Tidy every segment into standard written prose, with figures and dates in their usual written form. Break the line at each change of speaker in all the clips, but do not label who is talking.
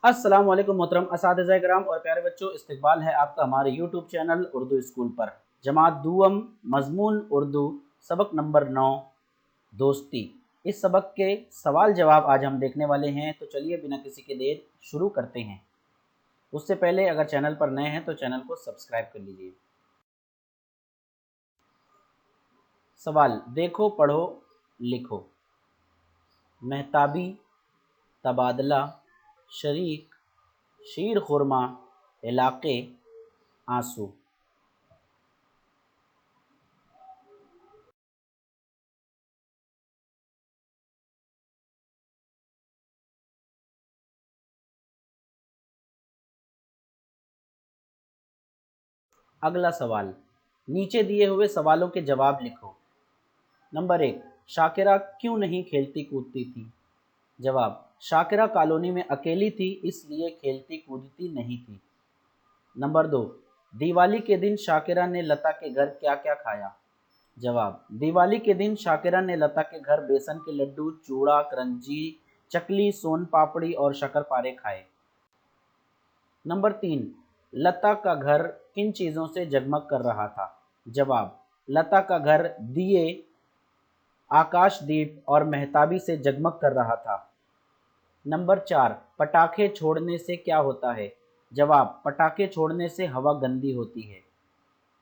अस्सलाम वालेकुम मोहतरम असातिज़ा किराम और प्यारे बच्चों, इस्तकबाल है आपका हमारे यूट्यूब चैनल उर्दू स्कूल पर। जमात दुअम मज़मून उर्दू सबक नंबर 9 दोस्ती। इस सबक के सवाल जवाब आज हम देखने वाले हैं, तो चलिए बिना किसी के देर शुरू करते हैं। उससे पहले अगर चैनल पर नए हैं तो चैनल को सब्सक्राइब कर लीजिए। सवाल देखो, पढ़ो, लिखो। मेहताबी, तबादला, शरीक, शीर खुरमा, इलाके, आंसू। अगला सवाल, नीचे दिए हुए सवालों के जवाब लिखो। नंबर 1, शाकिरा क्यों नहीं खेलती कूदती थी? जवाब, शाकिरा कॉलोनी में अकेली थी, इसलिए खेलती कूदती नहीं थी। नंबर 2, दिवाली के दिन शाकिरा ने लता के घर क्या क्या खाया? जवाब, दिवाली के दिन शाकिरा ने लता के घर बेसन के लड्डू, चूड़ा, करंजी, चकली, सोन पापड़ी और शक्करपारे खाए। नंबर 3, लता का घर किन चीज़ों से जगमग कर रहा था? जवाब, लता का घर दिए, आकाशदीप और मेहताबी से जगमग कर रहा था। नंबर 4, पटाखे छोड़ने से क्या होता है? जवाब, पटाखे छोड़ने से हवा गंदी होती है।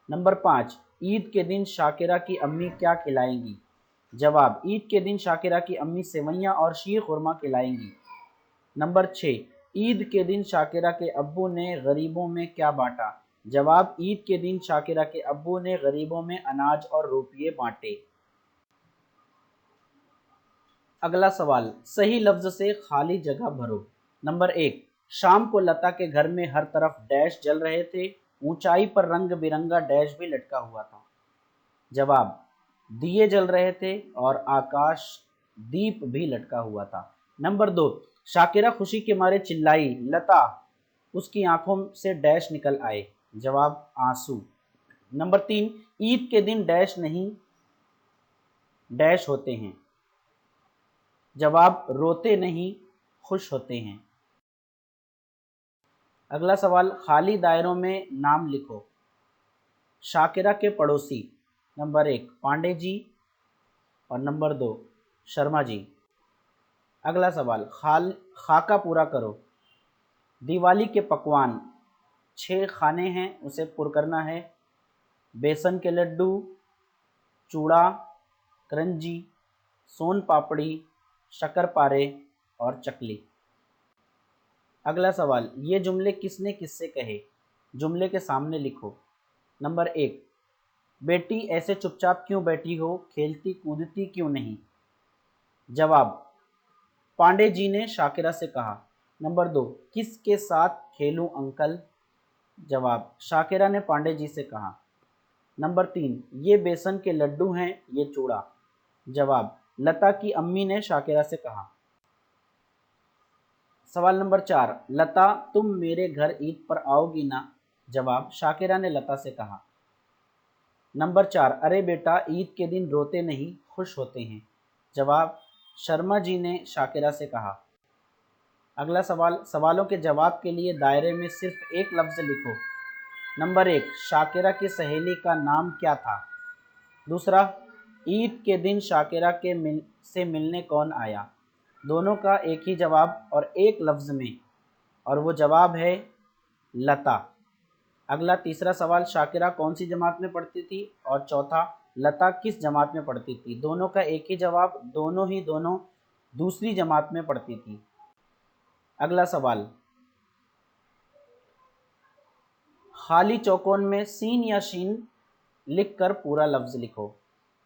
नंबर 5, ईद के दिन शाकिरा की अम्मी क्या खिलाएंगी? जवाब, ईद के दिन शाकिरा की अम्मी सेवइयां और शीर खुरमा खिलाएंगी। नंबर 6, ईद के दिन शाकिरा के अब्बू ने गरीबों में क्या बांटा? जवाब, ईद के दिन शाकिरा के अब्बू ने गरीबों में अनाज और रुपये बांटे। अगला सवाल, सही लफ्ज से खाली जगह भरो। नंबर 1, शाम को लता के घर में हर तरफ डैश जल रहे थे, ऊंचाई पर रंग बिरंगा डैश भी लटका हुआ था। जवाब, दिए जल रहे थे और आकाश दीप भी लटका हुआ था। नंबर 2, शाकिरा खुशी के मारे चिल्लाई, लता, उसकी आंखों से डैश निकल आए। जवाब, आंसू। नंबर 3, ईद के दिन डैश नहीं डैश होते हैं? जवाब, रोते नहीं खुश होते हैं। अगला सवाल, खाली दायरों में नाम लिखो। शाकिरा के पड़ोसी। नंबर 1, पांडे जी और नंबर 2, शर्मा जी। अगला सवाल, खाका पूरा करो। दिवाली के पकवान 6 खाने हैं, उसे पुर करना है। बेसन के लड्डू, चूड़ा, करंजी, सोन पापड़ी, शक्करपारे और चकली। अगला सवाल, ये जुमले किसने किससे कहे? जुमले के सामने लिखो। नंबर 1, बेटी ऐसे चुपचाप क्यों बैठी हो, खेलती कूदती क्यों नहीं? जवाब, पांडे जी ने शाकिरा से कहा। नंबर 2, किसके साथ खेलूं अंकल? जवाब, शाकिरा ने पांडे जी से कहा। नंबर 3, ये बेसन के लड्डू हैं, ये चूड़ा। जवाब, लता की अम्मी ने शाकिरा से कहा। सवाल नंबर 4, लता तुम मेरे घर ईद पर आओगी ना? जवाब, शाकिरा ने लता से कहा। नंबर 4, अरे बेटा ईद के दिन रोते नहीं खुश होते हैं। जवाब, शर्मा जी ने शाकिरा से कहा। अगला सवाल, सवालों के जवाब के लिए दायरे में सिर्फ एक लफ्ज़ लिखो। नंबर 1, शाकिरा की सहेली का नाम क्या था? दूसरा, ईद के दिन शाकिरा के से मिलने कौन आया? दोनों का एक ही जवाब और एक लफ्ज़ में, और वो जवाब है लता। अगला तीसरा सवाल, शाकिरा कौन सी जमात में पढ़ती थी? और चौथा, लता किस जमात में पढ़ती थी? दोनों का एक ही जवाब, दोनों दूसरी जमात में पढ़ती थी। अगला सवाल, खाली चौकोन में सीन या शीन लिखकर पूरा लफ्ज़ लिखो।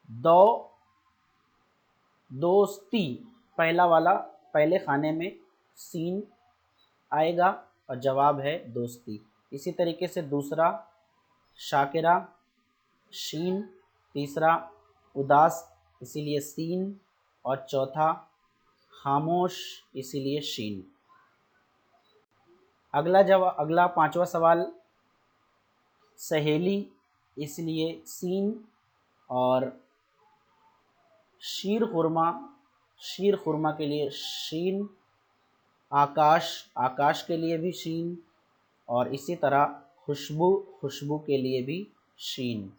दो दोस्ती, पहला वाला पहले खाने में सीन आएगा और जवाब है दोस्ती। इसी तरीके से दूसरा, शाकिरा, शीन। तीसरा, उदास, इसीलिए सीन। और चौथा, खामोश, इसीलिए शीन। अगला पांचवा सवाल, सहेली, इसलिए सीन। और शीर खुरमा के लिए शीन। आकाश, आकाश के लिए भी शीन, और इसी तरह खुशबू, खुशबू के लिए भी शीन।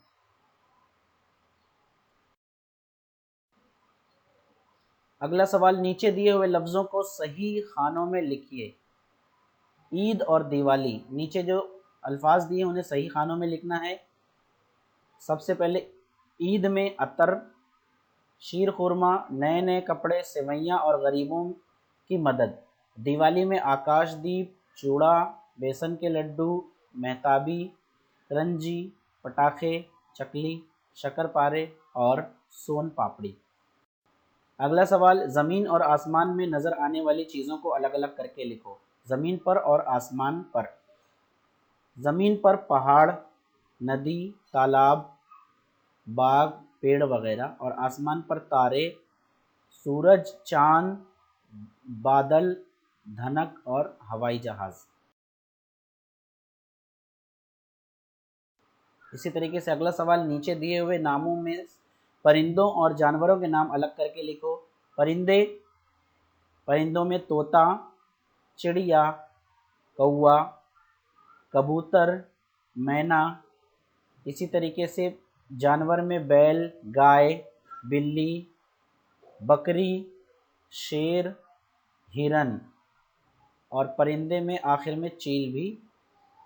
अगला सवाल, नीचे दिए हुए लफ्ज़ों को सही खानों में लिखिए। ईद और दिवाली, नीचे जो अल्फाज दिए उन्हें सही खानों में लिखना है। सबसे पहले ईद में अतर, शीर खुरमा, नए नए कपड़े, सेवैयाँ और गरीबों की मदद। दिवाली में आकाशदीप, चूड़ा, बेसन के लड्डू, मेहताबी, रंजी, पटाखे, चकली, शक्करपारे और सोन पापड़ी। अगला सवाल, ज़मीन और आसमान में नज़र आने वाली चीज़ों को अलग अलग करके लिखो। ज़मीन पर और आसमान पर। ज़मीन पर पहाड़, नदी, तालाब, बाग, पेड़ वगैरह, और आसमान पर तारे, सूरज, चांद, बादल, धनक और हवाई जहाज़। इसी तरीके से अगला सवाल, नीचे दिए हुए नामों में परिंदों और जानवरों के नाम अलग करके लिखो। परिंदे, परिंदों में तोता, चिड़िया, कौवा, कबूतर, मैना। इसी तरीके से जानवर में बैल, गाय, बिल्ली, बकरी, शेर, हिरन, और परिंदे में आखिर में चील भी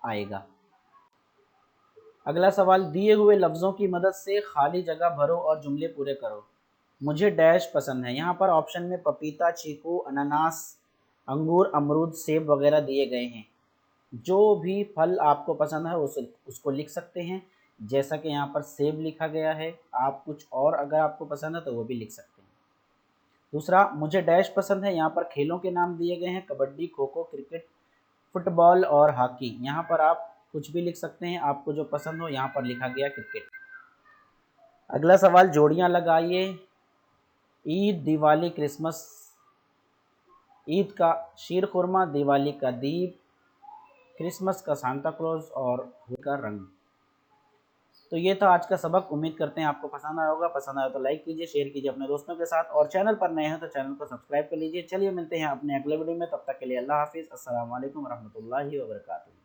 आएगा। अगला सवाल, दिए हुए लफ्ज़ों की मदद से खाली जगह भरो और जुमले पूरे करो। मुझे डैश पसंद है। यहाँ पर ऑप्शन में पपीता, चीकू, अनानास, अंगूर, अमरूद, सेब वगैरह दिए गए हैं। जो भी फल आपको पसंद है उसको लिख सकते हैं। जैसा कि यहाँ पर सेब लिखा गया है, आप कुछ और अगर आपको पसंद है तो वो भी लिख सकते हैं। दूसरा, मुझे डैश पसंद है। यहाँ पर खेलों के नाम दिए गए हैं, कबड्डी, खो खो, क्रिकेट, फुटबॉल और हॉकी। यहाँ पर आप कुछ भी लिख सकते हैं, आपको जो पसंद हो। यहाँ पर लिखा गया क्रिकेट। अगला सवाल, जोड़ियाँ लगाइए। ईद, दिवाली, क्रिसमस। ईद का शीर खुरमा, दिवाली का दीप, क्रिसमस का सांता क्लॉज और होली का रंग। तो ये था आज का सबक। उम्मीद करते हैं आपको पसंद आया होगा। पसंद आया तो लाइक कीजिए, शेयर कीजिए अपने दोस्तों के साथ, और चैनल पर नए हैं तो चैनल को सब्सक्राइब कर लीजिए। चलिए मिलते हैं अपने अगले वीडियो में, तब तक के लिए अल्लाह हाफिज़। अस्सलाम वालेकुम रहमतुल्लाहि व बरकातुहू।